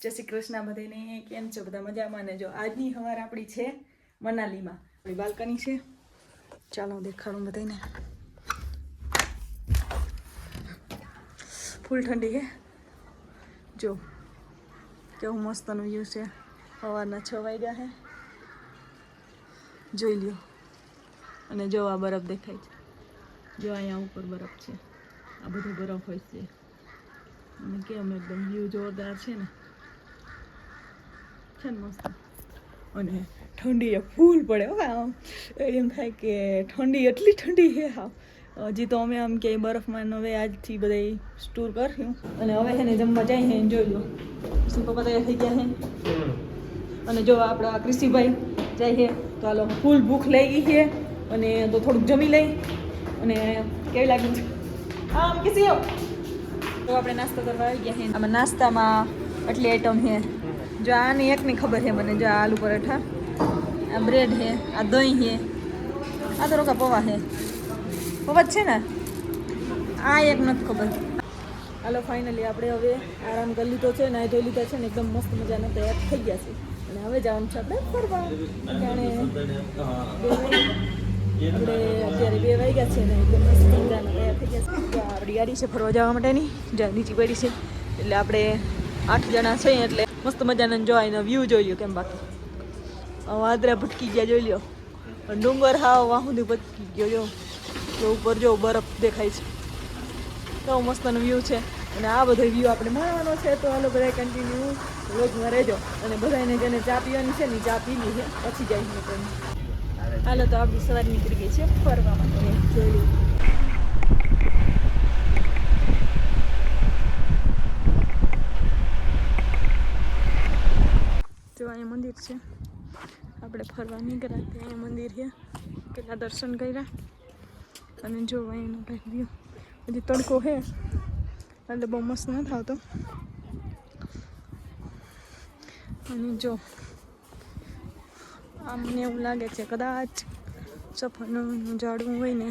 જય શ્રી કૃષ્ણ બધાને. કેમ છો બધા? મજામાં ને? જો આજની સવાર આપણી છે મનાલીમાં. આપણી બાલ્કની છે, ચાલો દેખાડું બધાને. ફૂલ ઠંડી છે. જો કેવું મસ્તનું વ્યૂ છે. સવારના 6 વાગ્યા છે, જોઈ લ્યો. અને જો આ બરફ દેખાય છે, જો અહીંયા ઉપર બરફ છે, આ બધું બરફ હોય છે. અને કેમ એકદમ વ્યૂ જોરદાર છે ને મસ્ત. અને ઠંડી એ ફૂલ પડે હો. આમ એમ થાય કે ઠંડી એટલી ઠંડી છે. હા, હજી તો અમે આમ ક્યાંય બરફમાં હવે આજથી બધા ટૂર કર્યું. અને હવે છે ને જમવા જાય છે, જોઈ લો. શું પપ્પા તૈયાર થઈ ગયા છે. અને જો આપણા કૃષિભાઈ જાય છે, તો હાલો ફૂલ ભૂખ લઈ ગઈ છે. અને તો થોડુંક જમી લઈ. અને કેવી લાગ્યું આમ કિસી તો આપણે નાસ્તો કરવા આવી ગયા છે. આમાં નાસ્તામાં આટલી આઈટમ છે. જો આની એકની ખબર છે મને. જો આલુ પરાઠા, આ બ્રેડ છે, આ દહીં છે, આ તો રોકા પૌવા છે. પૌવા જ છે ને? આ એક નથી ખબર. હાલો ફાઇનલી આપણે હવે આરામ કરી લીધો છે, નાહી ધોઈ લીધા છે ને એકદમ મસ્ત મજાના તૈયાર થઈ ગયા છે. અને હવે જવાનું છે આપણે ફરવા. આપણે અત્યારે 2 વાગ્યા છે ને એકદમ મસ્ત મજાના તૈયાર થઈ ગયા છે. આપણી ગાડી છે ફરવા જવા માટેની, જ્યાં નીચી પડી છે. એટલે આપણે 8 જણા છીએ. એટલે મસ્ત મજાના જો એનો વ્યૂ જોઈ લો. કેમ બાકી વાદળા ભટકી ગયા જોઈ લો. ડુંગર હાવ વાહ સુધી ભટકી ગયો. જો ઉપર જો બરફ દેખાય છે. તો મસ્તનો વ્યૂ છે. અને આ બધો વ્યૂ આપણે માણવાનો છે. તો હાલો બધા કન્ટિન્યુ વ્લોગમાં રહેજો. અને બધાને જેને ચા પીવાની છે ને ચા પી લી છે, પછી જાય છે ટ્રેન. હાલો તો આપણી સવાર નીકળી ગઈ છે ફરવા માટે. જોઈ લો. જો અહીંયા મંદિર છે. આપણે ફરવા નીકળ્યા ત્યાં અહીંયા મંદિર છે. કેટલા દર્શન કર્યા. અને જો અહીંનો કંઈક વ્યૂ. હજી તડકો છે એટલે બહુ મસ્ત નથી આવતો. અને જો આમને એવું લાગે છે કદાચ સફરનું ઝાડવું હોય ને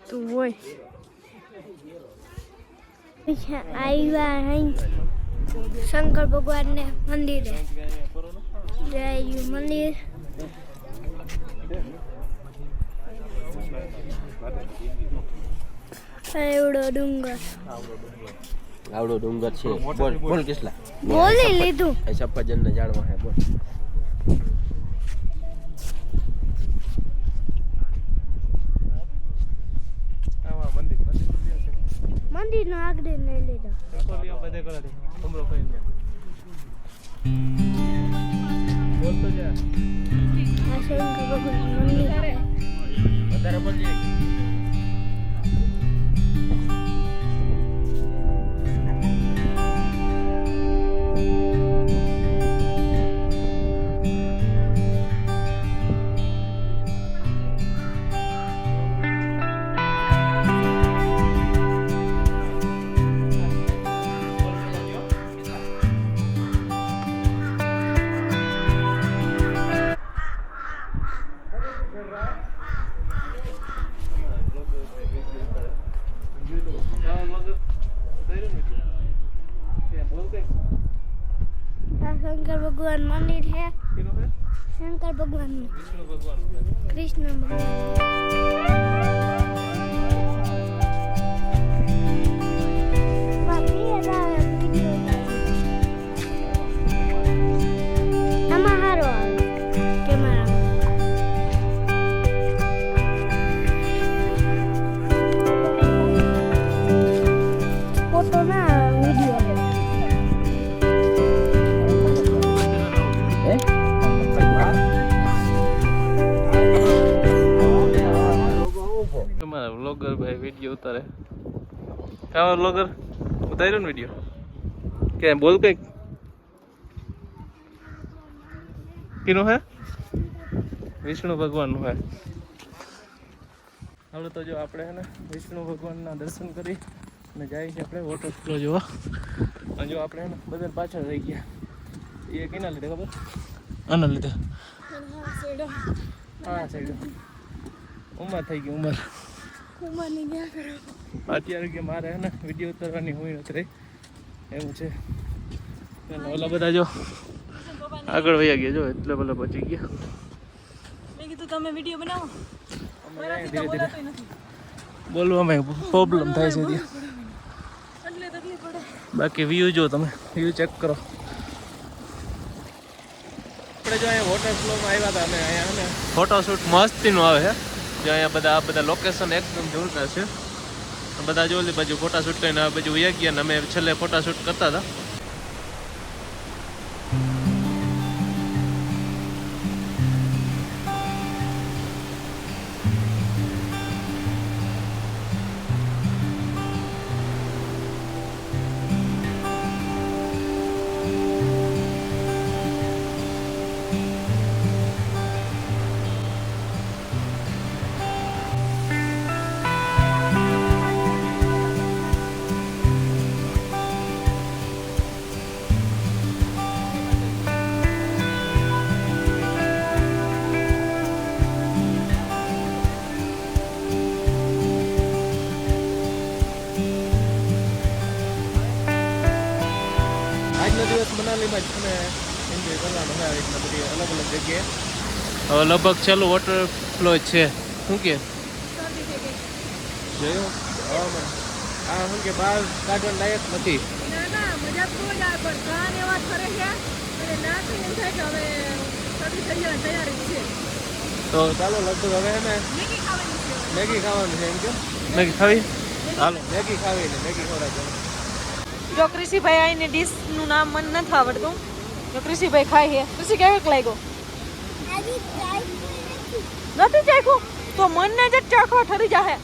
તો હોય. આવ્યા શંકર ભગવાન ને મંદિરે. જય મંદિર. એવડો ડુંગર. આવડો ડુંગર છે. બોલ કેટલા બોલી લીધું. સફરજન ના ઝાડમાં હે. બોલ. મંદિર નો આગળ લઈ લીધો. બોલતો જા. આ શંકર ભગવાન મંદિર. વધારે બોલજે. શંકર ભગવાન મંદિર है. शंकर भगवान कृष्ण व्लॉगर भाई वीडियो उतारे क्या व्लॉगर उतार्यो ने वीडियो क्या बोल के किनो है विष्णु भगवान नु है હવે તો જો આપણે હે ને વિષ્ણુ ભગવાનના દર્શન કરી અને જાય છે આપણે વોટર ફ્લો જોવા. અને જો આપણે હે ને બધા પાછળ રહી ગયા. એ કેના લીધે ખબર? આના લીધે. હા સાઈડ ઉંમર થઈ ગઈ ઉંમર. ઉંમરની ગયા કરો. અત્યારે કે મારે હે ને વિડીયો ઉતારવાની હોય નથી રહી એવું છે. અને ઓલા બધા જો આગળ વયા ગયા જો એટલે પેલા પહોંચી ગયા. મેં કીધું તમે વિડીયો બનાવો મારાથી તો બોલાતોય નથી બોલવામાં પ્રોબ્લેમ થાય છે ત્યાં. એટલે તકલીફ પડે. બાકી વ્યૂ જો તમે વ્યૂ ચેક કરો. આપણે જો અહીંયા વોટર ફ્લોમાં આવ્યા હતા અને અહીંયા ફોટોશૂટ મસ્તીનું આવે છે. જો અહીંયા આ બધા લોકેશન એકદમ જોરદાર છે. બધા જો ઓલી બાજુ ફોટોશૂટ કરીને આ બાજુ વયા ગયા ને અમે છેલ્લે ફોટોશૂટ કરતા હતા. આજનો દિવસ મનાલીમાં જ તમે એન્જોય કરવાનો હોય આવી રીતના બધી અલગ અલગ જગ્યાએ. હવે લગભગ છેલ્લું વોટર ફ્લો છે. શું કે જોયું હવામાન આ શું કે બહાર કાઢવા લાયક નથી. ના ના મજા તો જ આવે પણ કાન એવા ફરે છે અને ના તો એમ થાય કે હવે શરૂ થઈ જવાની તૈયારી છે. તો ચાલો લગભગ હવે એને મેગી ખાવાની છે. મેગી ખાવાનું છે એમ કે મેગી ખાવી. હાલો મેગી ખાવી ને મેગી ખવડાવજો. જો કૃષિભાઈ આઈને ડીશનું નામ મને નથી આવડતું. જો કૃષિભાઈ ખાય છે. કૃષિ કેવો લાગ્યો? નથી ચાખ્યું તો મનને જ ચાખવા ઠરી જાહે.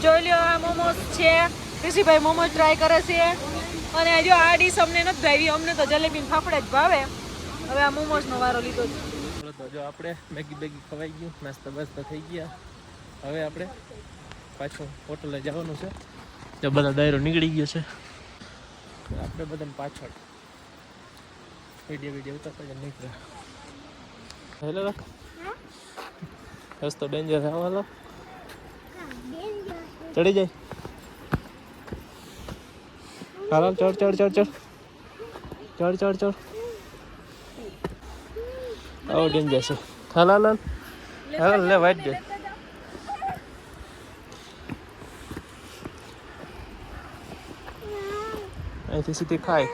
જોઈ લ્યો આ મોમોસ છે. કૃષિભાઈ મોમોસ ટ્રાય કરે છે અને જો આ ડીશ અમને નથી ભાવી. અમને તો જલેબી ફાફડા જ ભાવે. હવે આ મોમોસનો વારો લીધો છે. તો જો આપણે મેગી બેગી ખવાઈ ગયું, નાસ્તા બાસ્તા થઈ ગયા. હવે આપણે પાછું હોટલે જવાનું છે. જો બધા ડાયરો નીકળી ગયો છે. આપણે બધાને પાછળ વિડીયો ઉતારતા જ નીકળ્યા. હેલો રસ્તો ડેન્જર છે. હાલો ચડી જાય. હાલો ચડ ચડ ચડ ચડ ચડ ચડ ચડ. આવો ડેન્જર છે. હાલ હાલ હાલ લે વાઈટ દે. અહીંથી સીધી ખાય.